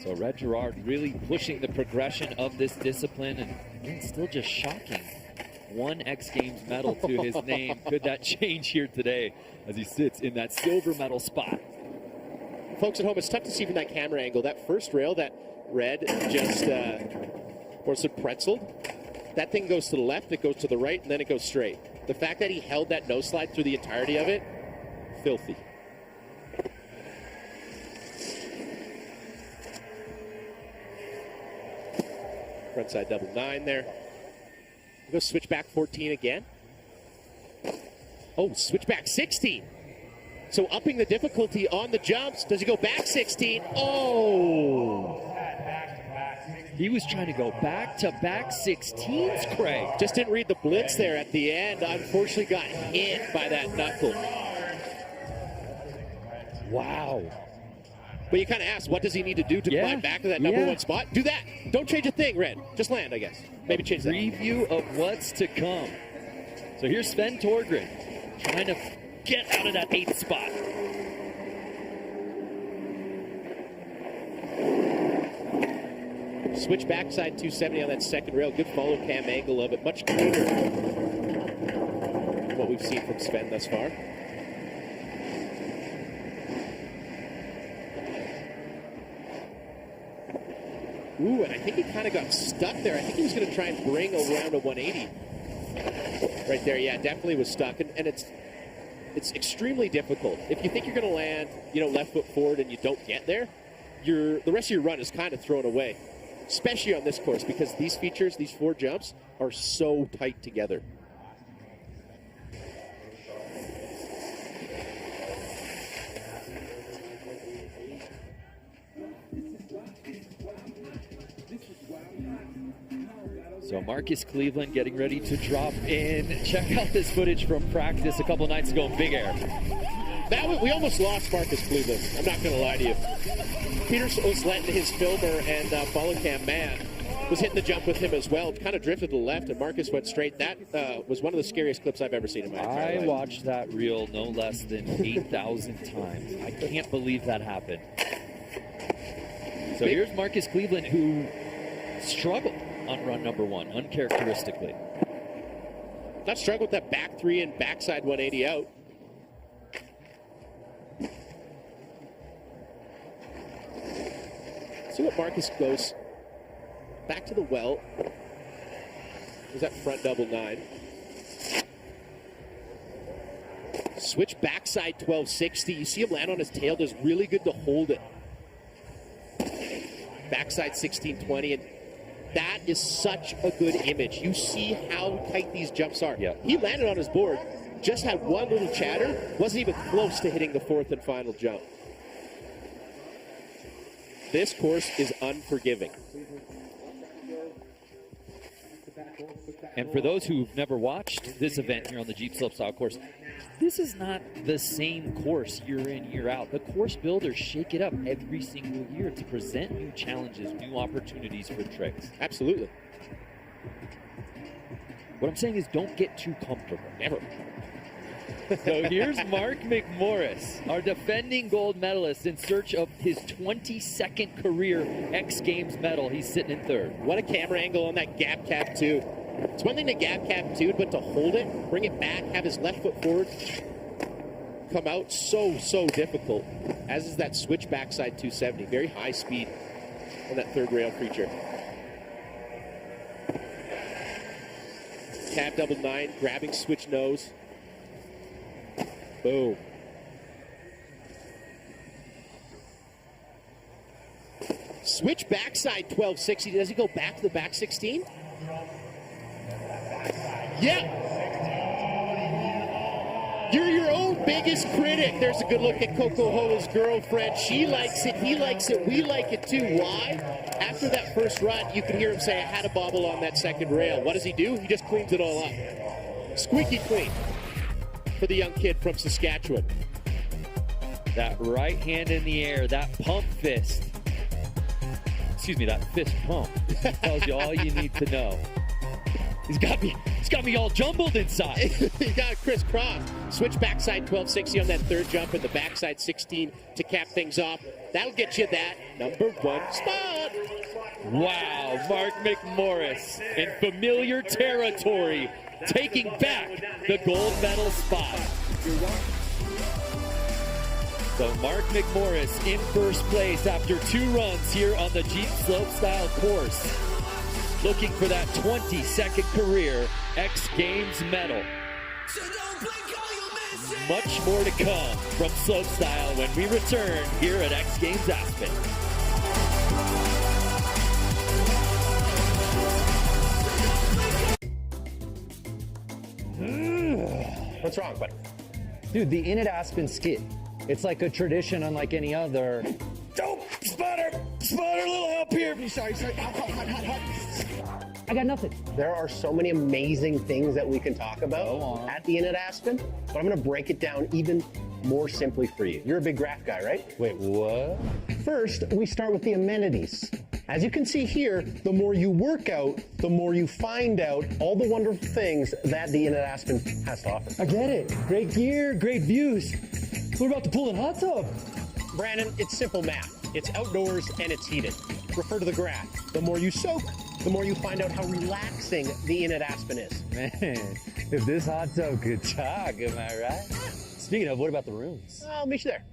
So Red Gerard really pushing the progression of this discipline, and again, still just shocking. 1 X Games medal to his name. Could that change here today as he sits in that silver medal spot? Folks at home, it's tough to see from that camera angle. That first rail that Red just, or said pretzeled, that thing goes to the left, it goes to the right, and then it goes straight. The fact that he held that nose slide through the entirety of it, filthy. Frontside double 9 there. We'll go switchback 14 again. Oh, switchback 16. So upping the difficulty on the jumps. Does he go back 16? Oh! He was trying to go back-to-back 16s, Craig. Just didn't read the blitz there at the end. Unfortunately got hit by that knuckle. Wow. But you kind of ask, what does he need to do to climb back to that number 1 spot? Do that. Don't change a thing, Red. Just land, I guess. Maybe change that. Preview of what's to come. So here's Sven Torgren trying to get out of that 8th spot. Switch backside 270 on that second rail. Good follow cam angle of it. Much cleaner than what we've seen from Sven thus far. Ooh, and I think he kind of got stuck there. I think he was going to try and bring around a 180. Right there, yeah, definitely was stuck. And it's extremely difficult. If you think you're going to land, left foot forward and you don't get there, the rest of your run is kind of thrown away. Especially on this course, because these features, these 4 jumps, are so tight together. So Marcus Cleveland getting ready to drop in. Check out this footage from practice a couple nights ago in Big Air. We almost lost Marcus Cleveland. I'm not going to lie to you. Peter was letting his filmer and follow cam man was hitting the jump with him as well. Kind of drifted to the left, and Marcus went straight. That was one of the scariest clips I've ever seen in my entire life. I watched that reel no less than 8,000 times. I can't believe that happened. So here's Marcus Cleveland, who struggled on run number 1, uncharacteristically. Not struggled with that back 3 and backside 180 out. See what Marcus goes back to the well. Is that front double 9? Switch backside 1260. You see him land on his tail. Does really good to hold it. Backside 1620, and that is such a good image. You see how tight these jumps are. Yeah. He landed on his board, just had one little chatter, wasn't even close to hitting the 4th and final jump. This course is unforgiving. And for those who've never watched this event here on the Jeep Slopestyle course, this is not the same course year in, year out. The course builders shake it up every single year to present new challenges, new opportunities for tricks. Absolutely. What I'm saying is don't get too comfortable. Never. So here's Mark McMorris, our defending gold medalist, in search of his 22nd career X Games medal. He's sitting in 3rd. What a camera angle on that gap cap too. It's one thing to gap cap too, but to hold it, bring it back, have his left foot forward, come out, so difficult. As is that switch backside 270. Very high speed on that 3rd rail feature. Cab double 9, grabbing switch nose. Boom. Switch backside 1260. Does he go back to the back 16? Yeah. You're your own biggest critic. There's a good look at Coco Hola's girlfriend. She likes it. He likes it. We like it too. Why? After that first run, you can hear him say, I had a bobble on that second rail. What does he do? He just cleans it all up. Squeaky clean for the young kid from Saskatchewan. That right hand in the air, that pump fist. Excuse me, that fist pump tells you all you need to know. He's got me all jumbled inside. He got crisscross. Switch backside 1260 on that third jump and the backside 16 to cap things off. That'll get you that number 1 spot. Wow, Mark McMorris in familiar territory, taking back the gold medal spot. So Mark McMorris in first place after 2 runs here on the Jeep Slopestyle course, looking for that 22nd career X Games medal. Much more to come from Slopestyle when we return here at X Games Aspen. What's wrong, buddy? Dude, the In at Aspen skit. It's like a tradition unlike any other. Dope! Spotter, a little help here. Sorry. Hot. I got nothing. There are so many amazing things that we can talk about at the In at Aspen, but I'm going to break it down even more simply for you. You're a big graph guy, right? Wait, what? First, we start with the amenities. As you can see here, the more you work out, the more you find out all the wonderful things that the In at Aspen has to offer. I get it. Great gear, great views. What about the pool and hot tub? Brandon, it's simple math. It's outdoors and it's heated. Refer to the graph. The more you soak, the more you find out how relaxing the In at Aspen is. Man, if this hot tub could talk, am I right? Speaking of, what about the rooms? I'll meet you there.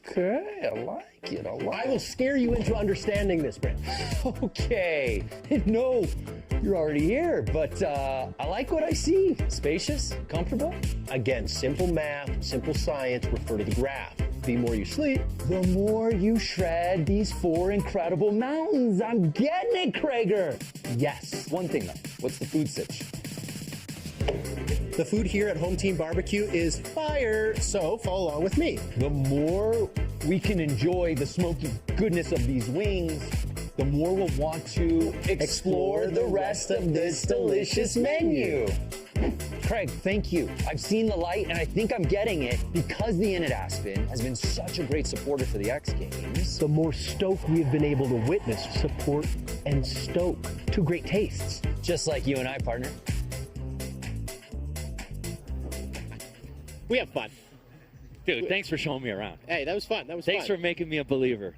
Okay, I like it. I will scare you into understanding this, Brent. Okay. No, you're already here, but I like what I see. Spacious, comfortable. Again, simple math, simple science, refer to the graph. The more you sleep, The more you shred these 4 incredible mountains. I'm getting it, Krager. Yes. One thing though, what's the food sitch? the food here at Home Team Barbecue is fire, so follow along with me. The more we can enjoy the smoky goodness of these wings, the more we'll want to explore the rest of this delicious menu. Craig, thank you. I've seen the light and I think I'm getting it because the Inn at Aspen has been such a great supporter for the X Games. The more stoke we've been able to witness, support, and stoke. Two great tastes. Just like you and I, partner. We have fun. Dude, thanks for showing me around. Hey, that was fun. That was Thanks fun. for making me a believer.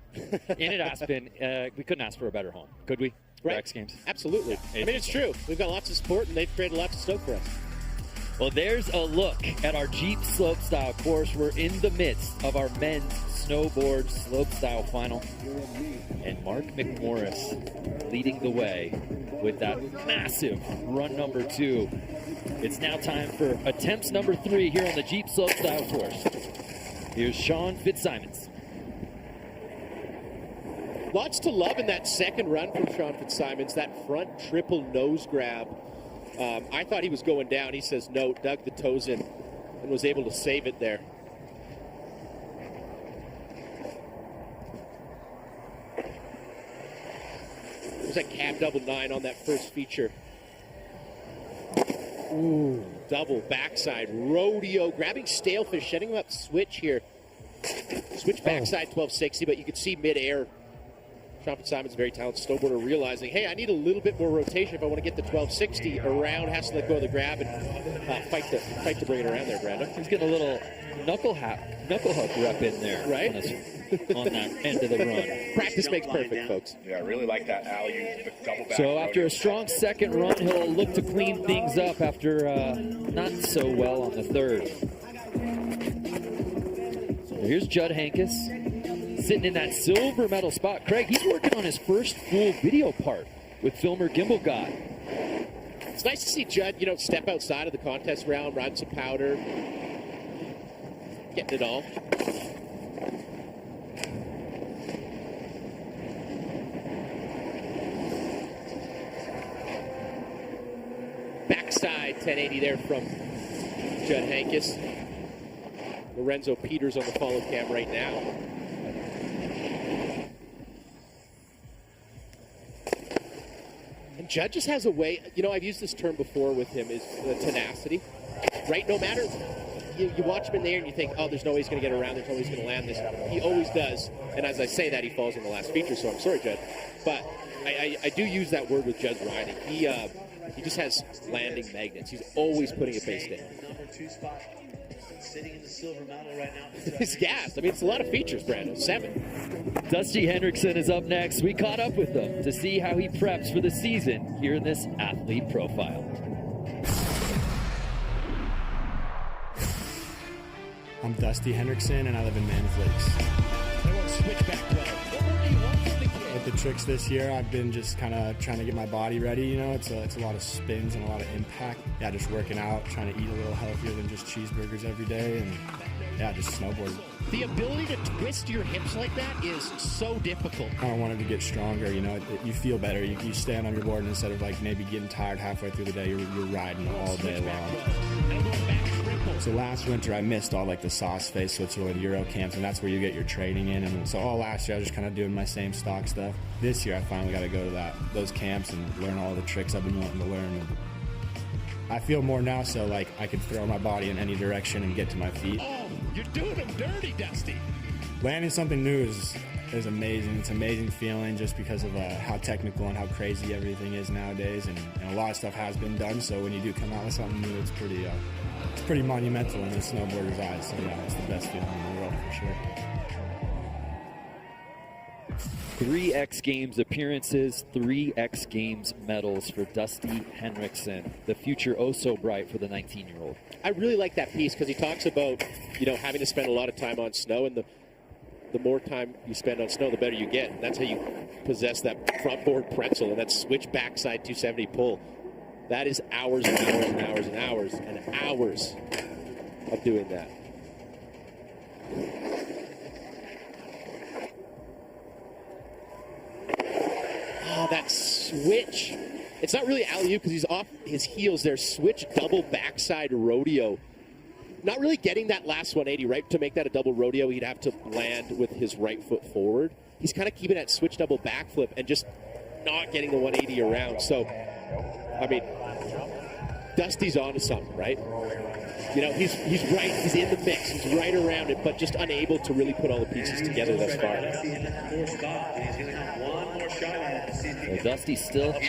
In at Aspen, we couldn't ask for a better home, could we? For Right. X Games. Absolutely. I mean, it's true. We've got lots of support, and they've created lots of stoke for us. Well, there's a look at our Jeep Slopestyle course. We're in the midst of our men's snowboard slopestyle final. And Mark McMorris leading the way with that massive run number 2. It's now time for attempts number 3 here on the Jeep Slopestyle course. Here's Sean Fitzsimons. Lots to love in that second run from Sean Fitzsimons, that front triple nose grab. I thought he was going down. He says no, dug the toes in, and was able to save it there. There's that cab double 9 on that first feature. Ooh, double backside rodeo, grabbing Stalefish, setting him up switch here. Switch backside 1260, but you can see midair. Sean Fitzsimons, very talented snowboarder, realizing, hey, I need a little bit more rotation if I want to get the 1260 around. Has to let go of the grab and fight to bring it around there, Brandon. He's getting a little knuckle huck rep in there, Right? On that end of the run. Practice makes perfect, folks. Yeah, I really like that alley, the double back. So after a strong second run, he'll look to clean things up after not so well on the third. Here's Judd Hankus sitting in that silver medal spot. Craig, he's working on his first full video part with filmer 𝐒𝐵𝐵𝐺𝐵𝐺. It's nice to see Judd, step outside of the contest round, run some powder, getting it all. Backside 1080 there from Judd Hankus. Lorenzo Peters on the follow cam right now. And Judd just has a way, I've used this term before with him, is the tenacity. Right? No matter, you watch him in the air and you think, oh, there's no way he's going to get around, there's no way he's going to land this. He always does. And as I say that, he falls in the last feature, so I'm sorry, Judd. But I do use that word with Judd's riding. He just has landing magnets. He's always putting a base down. Number 2 spot. Sitting in the silver medal right now. He's gassed. I mean, it's a lot of features, Brandon. 7. Dusty Henriksen is up next. We caught up with him to see how he preps for the season here in this athlete profile. I'm Dusty Henriksen, and I live in Mammoth Lakes. They won't switch back well. What more do you want from the kid? With the tricks this year, I've been just kind of trying to get my body ready. You know, it's a lot of spins and a lot of impact. Yeah, just working out, trying to eat a little healthier than just cheeseburgers every day, and yeah, just snowboard. The ability to twist your hips like that is so difficult. I wanted to get stronger. You know, you feel better. You stand on your board, and instead of like maybe getting tired halfway through the day, you're riding all day long. So last winter I missed all like the sauce face Switzerland Euro camps, and that's where you get your training in. And so all last year I was just kind of doing my same stock stuff. This year I finally got to go to those camps and learn all the tricks I've been wanting to learn. And I feel more now, so like I can throw my body in any direction and get to my feet. Oh, you're doing them dirty, Dusty. Landing something new is amazing. It's an amazing feeling just because of how technical and how crazy everything is nowadays, and a lot of stuff has been done. So when you do come out with something new, it's pretty monumental in the snowboarder's eyes. So yeah, it's the best feeling in the world for sure. 3 X Games appearances, 3 X Games medals for Dusty Henriksen. The future oh so bright for the 19-year-old. I really like that piece because he talks about, you know, having to spend a lot of time on snow, and the more time you spend on snow, the better you get. And that's how you possess that front board pretzel and that switch backside 270 pull. That is hours and hours and hours and hours and hours of doing that. Oh, that switch. It's not really alley-oop because he's off his heels there. Switch double backside rodeo. Not really getting that last 180, right? To make that a double rodeo, he'd have to land with his right foot forward. He's kind of keeping that switch double backflip and just not getting the 180 around. So, I mean, Dusty's onto something, right? You know, he's right. He's in the mix. He's right around it, but just unable to really put all the pieces together thus far. Well, Dusty's still